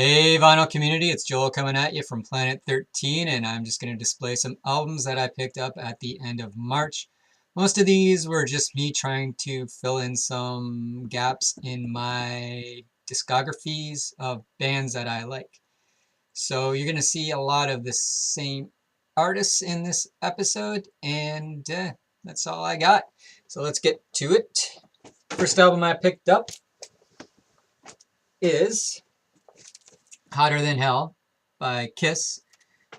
Hey vinyl community, it's Joel coming at you from Planet 13, and I'm just going to display some albums that I picked up at the end of March. Most of these were just me trying to fill in some gaps in my discographies of bands that I like. So you're going to see a lot of the same artists in this episode, and that's all I got. So let's get to it. First album I picked up is Hotter Than Hell by Kiss.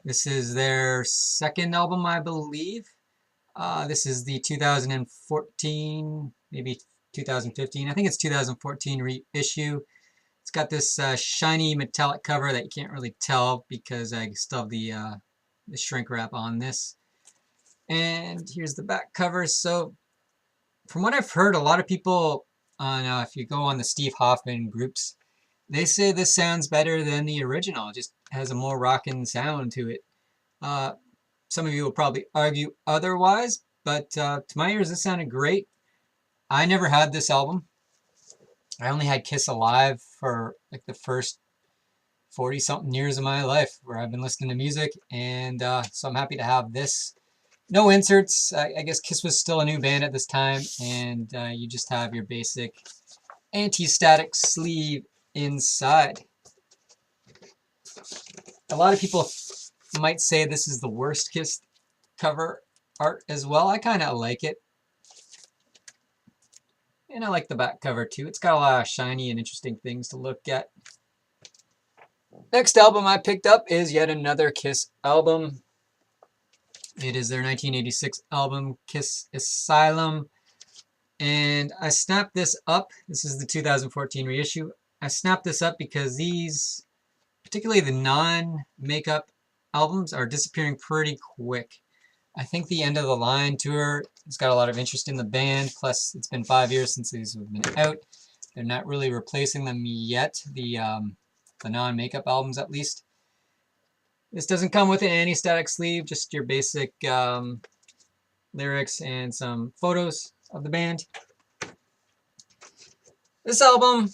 This is their second album, I believe. This is the 2014, maybe 2015. I think it's 2014 reissue. It's got this shiny metallic cover that you can't really tell because I still have the shrink wrap on this. And here's the back cover. So from what I've heard, a lot of people on, if you go on the Steve Hoffman groups, they say this sounds better than the original. It just has a more rockin' sound to it. Some of you will probably argue otherwise, but to my ears, this sounded great. I never had this album. I only had Kiss Alive for like the first 40-something years of my life where I've been listening to music, and so I'm happy to have this. No inserts. I guess Kiss was still a new band at this time, and you just have your basic anti-static sleeve inside. A lot of people might say this is the worst Kiss cover art as well. I kind of like it. And I like the back cover too. It's got a lot of shiny and interesting things to look at. Next album I picked up is yet another Kiss album. It is their 1986 album, Kiss Asylum. And I snapped this up. This is the 2014 reissue. I snapped this up because these, particularly the non-makeup albums, are disappearing pretty quick. I think the End of the Line tour has got a lot of interest in the band, plus it's been 5 years since these have been out. They're not really replacing them yet, the non-makeup albums at least. This doesn't come with an anti-static sleeve, just your basic lyrics and some photos of the band. This album,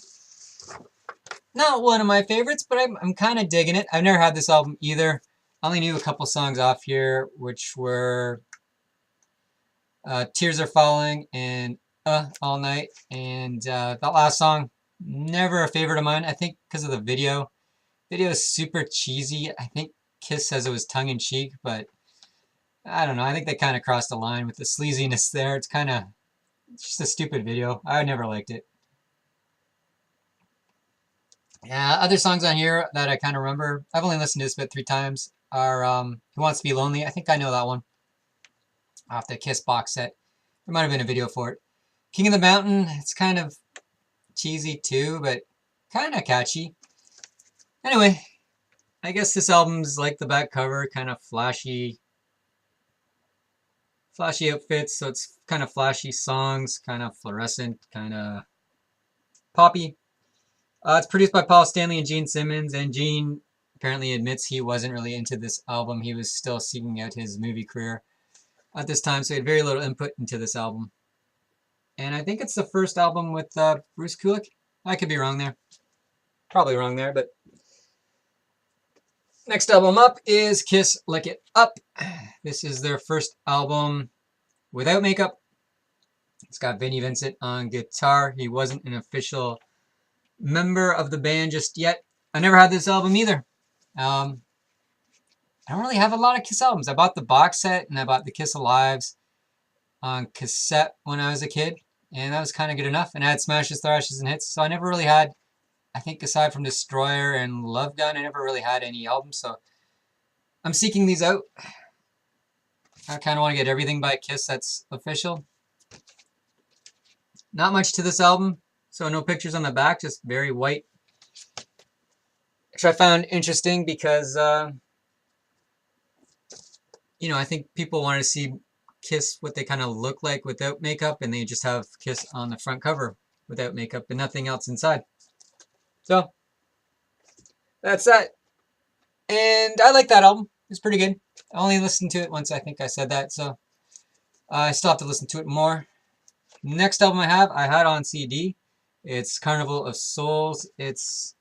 not one of my favorites, but I'm kind of digging it. I've never had this album either. I only knew a couple songs off here, which were Tears Are Falling and All Night. And that last song, never a favorite of mine. I think because of the video. Video is super cheesy. I think Kiss says it was tongue-in-cheek, but I don't know. I think they kind of crossed the line with the sleaziness there. It's just a stupid video. I never liked it. Other songs on here that I kind of remember, I've only listened to this bit 3 times, are Who Wants to Be Lonely. I think I know that one off the Kiss box set. There might have been a video for it. King of the Mountain, it's kind of cheesy too, but kind of catchy. Anyway, I guess this album's like the back cover, kind of flashy outfits, so it's kind of flashy songs, kind of fluorescent, kind of poppy. It's produced by Paul Stanley and Gene Simmons, and Gene apparently admits he wasn't really into this album. He was still seeking out his movie career at this time, so he had very little input into this album. And I think it's the first album with Bruce Kulick. I could be wrong there. Probably wrong there, but... Next album up is Kiss Lick It Up. This is their first album without makeup. It's got Vinnie Vincent on guitar. He wasn't an official member of the band just yet. I never had this album either. I don't really have a lot of Kiss albums. I bought the box set and I bought the Kiss Alives on cassette when I was a kid, and that was kind of good enough. And I had Smashes, Thrashes, and Hits, so I never really had, I think aside from Destroyer and Love Gun, I never really had any albums, so I'm seeking these out. I kind of want to get everything by Kiss that's official. Not much to this album. So no pictures on the back, just very white. Which I found interesting because, I think people want to see Kiss what they kind of look like without makeup, and they just have Kiss on the front cover without makeup and nothing else inside. So, that's that. And I like that album. It's pretty good. I only listened to it once, I think I said that, so I still have to listen to it more. Next album I had on CD. It's Carnival of Souls. It's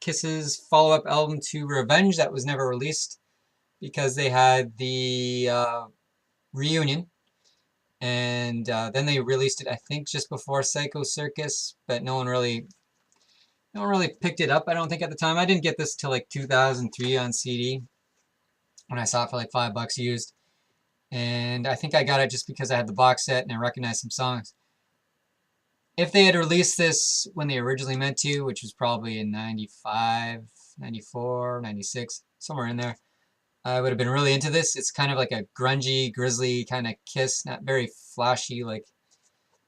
Kiss's follow-up album to Revenge that was never released because they had the reunion, and then they released it, I think, just before Psycho Circus, but no one really picked it up, I don't think, at the time. I didn't get this till like 2003 on CD when I saw it for like $5 used, and I think I got it just because I had the box set and I recognized some songs. If they had released this when they originally meant to, which was probably in 95, 94, 96, somewhere in there, I would have been really into this. It's kind of like a grungy, grisly kind of Kiss, not very flashy like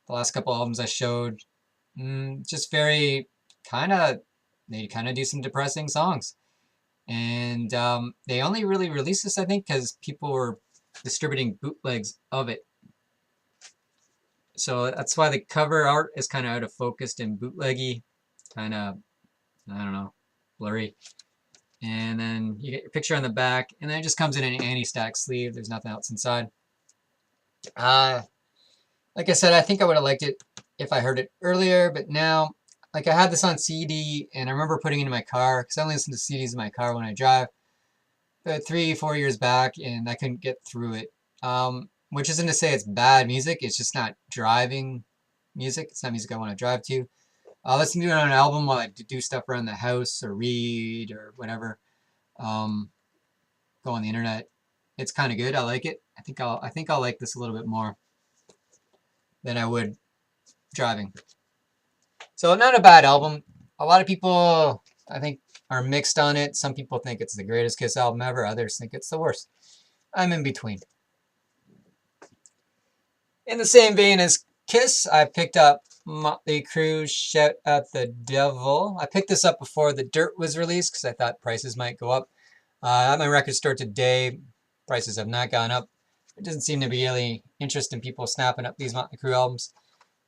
the last couple albums I showed. Just very they kind of do some depressing songs. And they only really released this, I think, because people were distributing bootlegs of it. So that's why the cover art is kind of out of focus and bootleggy, kind of, I don't know, blurry. And then you get your picture on the back, and then it just comes in an anti-stack sleeve. There's nothing else inside. Like I said, I think I would have liked it if I heard it earlier, but now, like, I had this on CD, and I remember putting it in my car, because I only listen to CDs in my car when I drive, about 3-4 years back, and I couldn't get through it. Which isn't to say it's bad music, it's just not driving music. It's not music I want to drive to. I'll listen to it on an album while I do stuff around the house or read or whatever. Go on the internet. It's kind of good. I like it. I think I'll like this a little bit more than I would driving. So not a bad album. A lot of people, I think, are mixed on it. Some people think it's the greatest Kiss album ever. Others think it's the worst. I'm in between. In the same vein as Kiss, I picked up Motley Crue, Shout at the Devil. I picked this up before The Dirt was released because I thought prices might go up. At my record store today, prices have not gone up. There doesn't seem to be really interest in people snapping up these Motley Crue albums.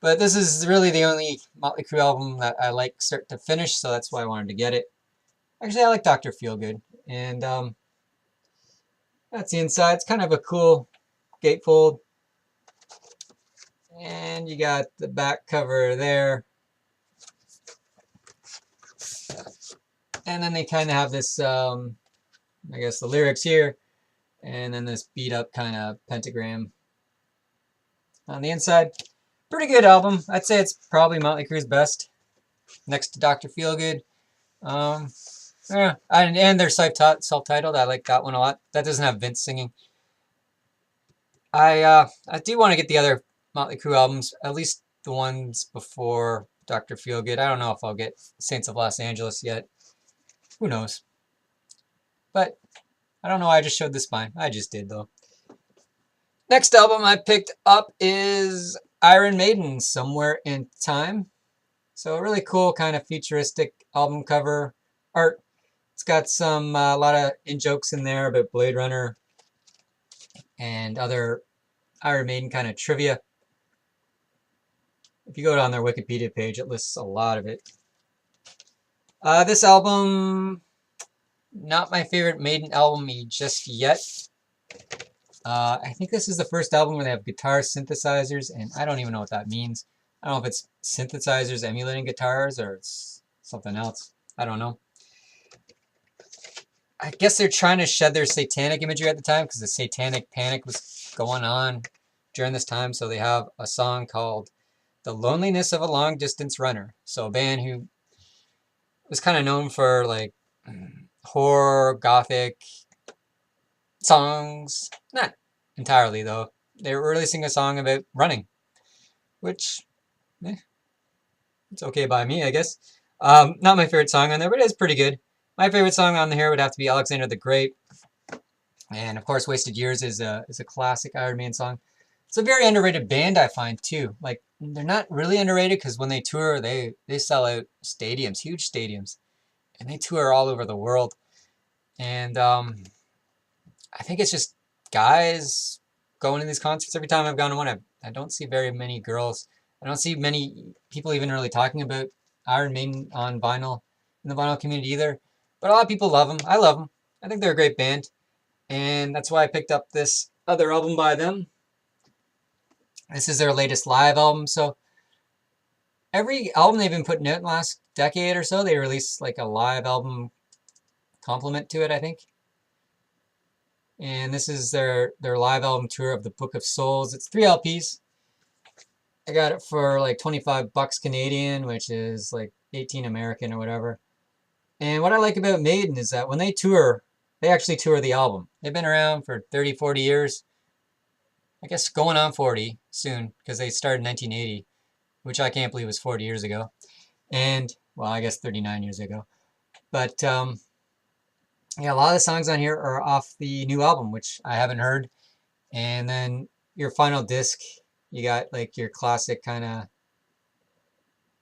But this is really the only Motley Crue album that I like start to finish, so that's why I wanted to get it. Actually, I like Dr. Feelgood. And that's the inside. It's kind of a cool gatefold. And you got the back cover there. And then they kind of have this, I guess, the lyrics here. And then this beat up kind of pentagram on the inside. Pretty good album. I'd say it's probably Motley Crue's best, next to Dr. Feelgood. Yeah, and they're self-titled. I like that one a lot. That doesn't have Vince singing. I do want to get the other Motley Crue albums, at least the ones before Dr. Feelgood. I don't know if I'll get Saints of Los Angeles yet. Who knows? But I don't know why I just showed this spine. I just did, though. Next album I picked up is Iron Maiden, Somewhere in Time. So a really cool kind of futuristic album cover art. It's got some a lot of in-jokes in there about Blade Runner and other Iron Maiden kind of trivia. If you go down their Wikipedia page, it lists a lot of it. This album, not my favorite Maiden album just yet. I think this is the first album where they have guitar synthesizers, and I don't even know what that means. I don't know if it's synthesizers emulating guitars or it's something else. I don't know. I guess they're trying to shed their satanic imagery at the time because the satanic panic was going on during this time. So they have a song called The Loneliness of a Long Distance Runner. So a band who was kind of known for like horror, gothic songs. Not entirely though. They were releasing a song about running, which it's okay by me, I guess. Not my favorite song on there, but it's pretty good. My favorite song on here would have to be Alexander the Great. And of course, Wasted Years is a classic Iron Maiden song. It's a very underrated band, I find, too. Like, they're not really underrated because when they tour, they sell out stadiums, huge stadiums. And they tour all over the world. And I think it's just guys going to these concerts. Every time I've gone to one, I don't see very many girls. I don't see many people even really talking about Iron Maiden on vinyl, in the vinyl community either. But a lot of people love them. I love them. I think they're a great band. And that's why I picked up this other album by them. This is their latest live album. So every album they've been putting out in the last decade or so, they release like a live album complement to it, I think. And this is their live album tour of the Book of Souls. It's 3 LPs. I got it for like 25 bucks Canadian, which is like 18 American or whatever. And what I like about Maiden is that when they tour, they actually tour the album. They've been around for 30, 40 years. I guess going on 40 soon, because they started in 1980, which I can't believe was 40 years ago. And, well, I guess 39 years ago. But, yeah, a lot of the songs on here are off the new album, which I haven't heard. And then your final disc, you got like your classic kind of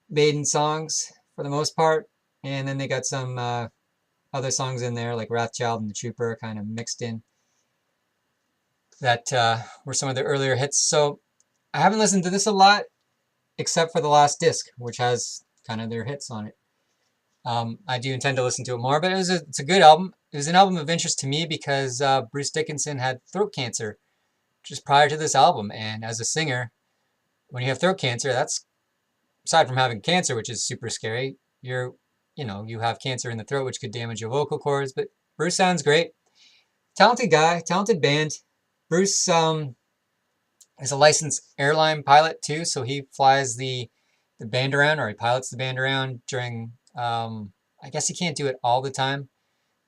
Maiden songs for the most part. And then they got some other songs in there, like Wrathchild and the Trooper, kind of mixed in, that were some of the earlier hits. So I haven't listened to this a lot, except for the last disc, which has kind of their hits on it. I do intend to listen to it more, but it's a good album. It was an album of interest to me because Bruce Dickinson had throat cancer just prior to this album. And as a singer, when you have throat cancer, that's, aside from having cancer, which is super scary, you have cancer in the throat, which could damage your vocal cords. But Bruce sounds great. Talented guy, talented band. Bruce is a licensed airline pilot too, so he flies the band around, or he pilots the band around during, I guess he can't do it all the time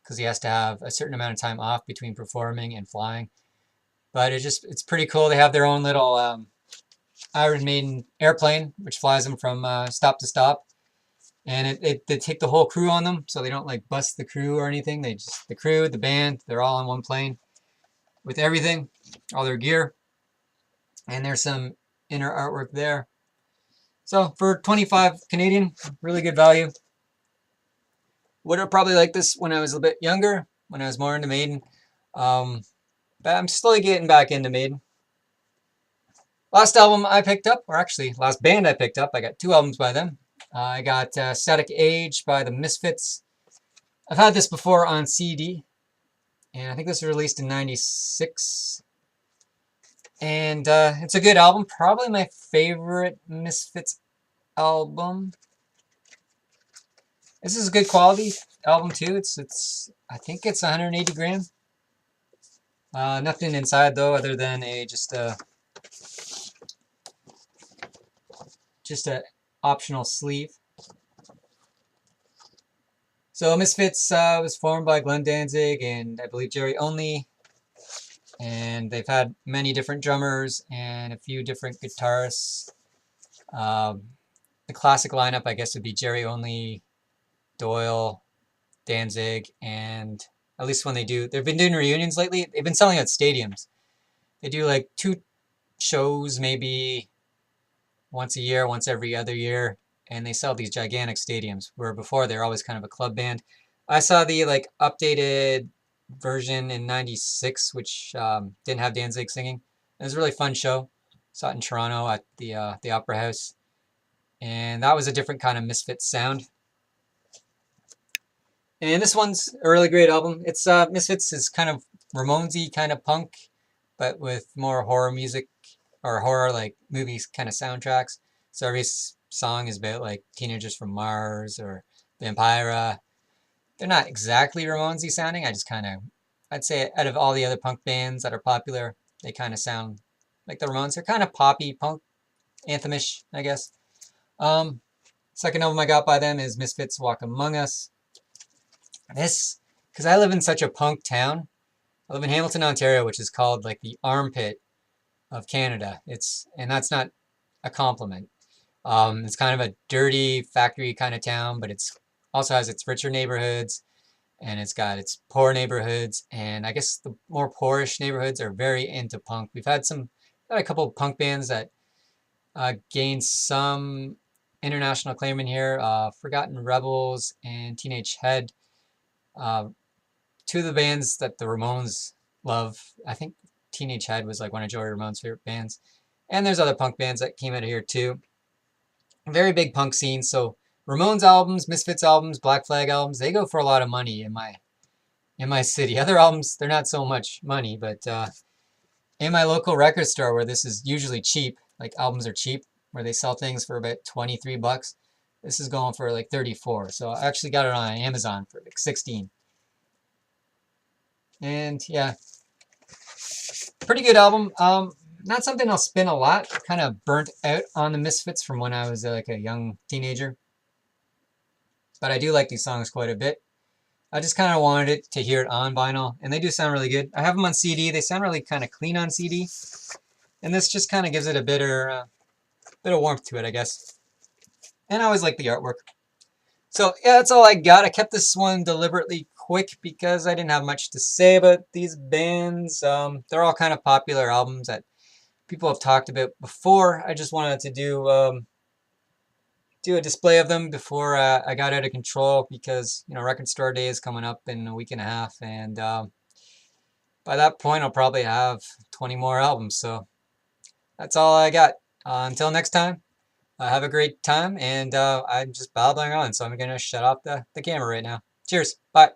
because he has to have a certain amount of time off between performing and flying. But it's pretty cool. They have their own little Iron Maiden airplane, which flies them from stop to stop. And they take the whole crew on them, so they don't like bust the crew or anything. The crew, the band, they're all on one plane with everything, all their gear. And there's some inner artwork there. So for 25 Canadian, really good value. Would have probably liked this when I was a bit younger, when I was more into Maiden. But I'm slowly getting back into Maiden. Last album I picked up, or actually last band I picked up, I got 2 albums by them. I got Static Age by the Misfits. I've had this before on CD, and I think this was released in '96. And it's a good album, probably my favorite Misfits album. This is a good quality album too. I think it's 180 gram. Nothing inside though, other than just a optional sleeve. So Misfits was formed by Glenn Danzig and I believe Jerry Only. And they've had many different drummers and a few different guitarists. The classic lineup, I guess, would be Jerry Only, Doyle, Danzig, and at least when they've been doing reunions lately, they've been selling at stadiums. They do like 2 shows maybe once a year, once every other year, and they sell these gigantic stadiums, where before they were always kind of a club band. I saw the like updated version in '96, which didn't have Danzig singing. It was a really fun show. Saw it in Toronto at the Opera House, and that was a different kind of Misfits sound. And this one's a really great album. It's Misfits is kind of Ramonesy kind of punk, but with more horror music or horror like movies kind of soundtracks. So every song is about like Teenagers from Mars or Vampira. They're not exactly Ramonesy sounding. I'd say out of all the other punk bands that are popular, they kind of sound like the Ramones. They're kind of poppy, punk, anthemish, I guess. Second album I got by them is Misfits Walk Among Us. This, because I live in such a punk town. I live in Hamilton, Ontario, which is called like the armpit of Canada. And that's not a compliment. It's kind of a dirty factory kind of town, but it's also has its richer neighborhoods, and it's got its poor neighborhoods, and I guess the more poorish neighborhoods are very into punk. We've had a couple of punk bands that gained some international acclaim in here. Forgotten Rebels and Teenage Head. 2 of the bands that the Ramones love. I think Teenage Head was like one of Joey Ramone's favorite bands. And there's other punk bands that came out of here too. Very big punk scene. So Ramones albums, Misfits albums, Black Flag albums, they go for a lot of money in my city. Other albums, they're not so much money, but in my local record store where this is usually cheap, like albums are cheap, where they sell things for about 23 bucks. This is going for like 34. So I actually got it on Amazon for like 16. And yeah, pretty good album. Not something I'll spin a lot. Kind of burnt out on the Misfits from when I was like a young teenager. But I do like these songs quite a bit. I just kind of wanted it to hear it on vinyl, and they do sound really good. I have them on CD. They sound really kind of clean on CD, and this just kind of gives it a bit of warmth to it, I guess. And I always like the artwork. So yeah, that's all I got. I kept this one deliberately quick because I didn't have much to say about these bands. They're all kind of popular albums that people have talked about before. I just wanted to do a display of them before I got out of control because, you know, Record Store Day is coming up in a week and a half, and by that point I'll probably have 20 more albums. So that's all I got. Until next time, have a great time, and I'm just babbling on, so I'm going to shut off the camera right now. Cheers. Bye.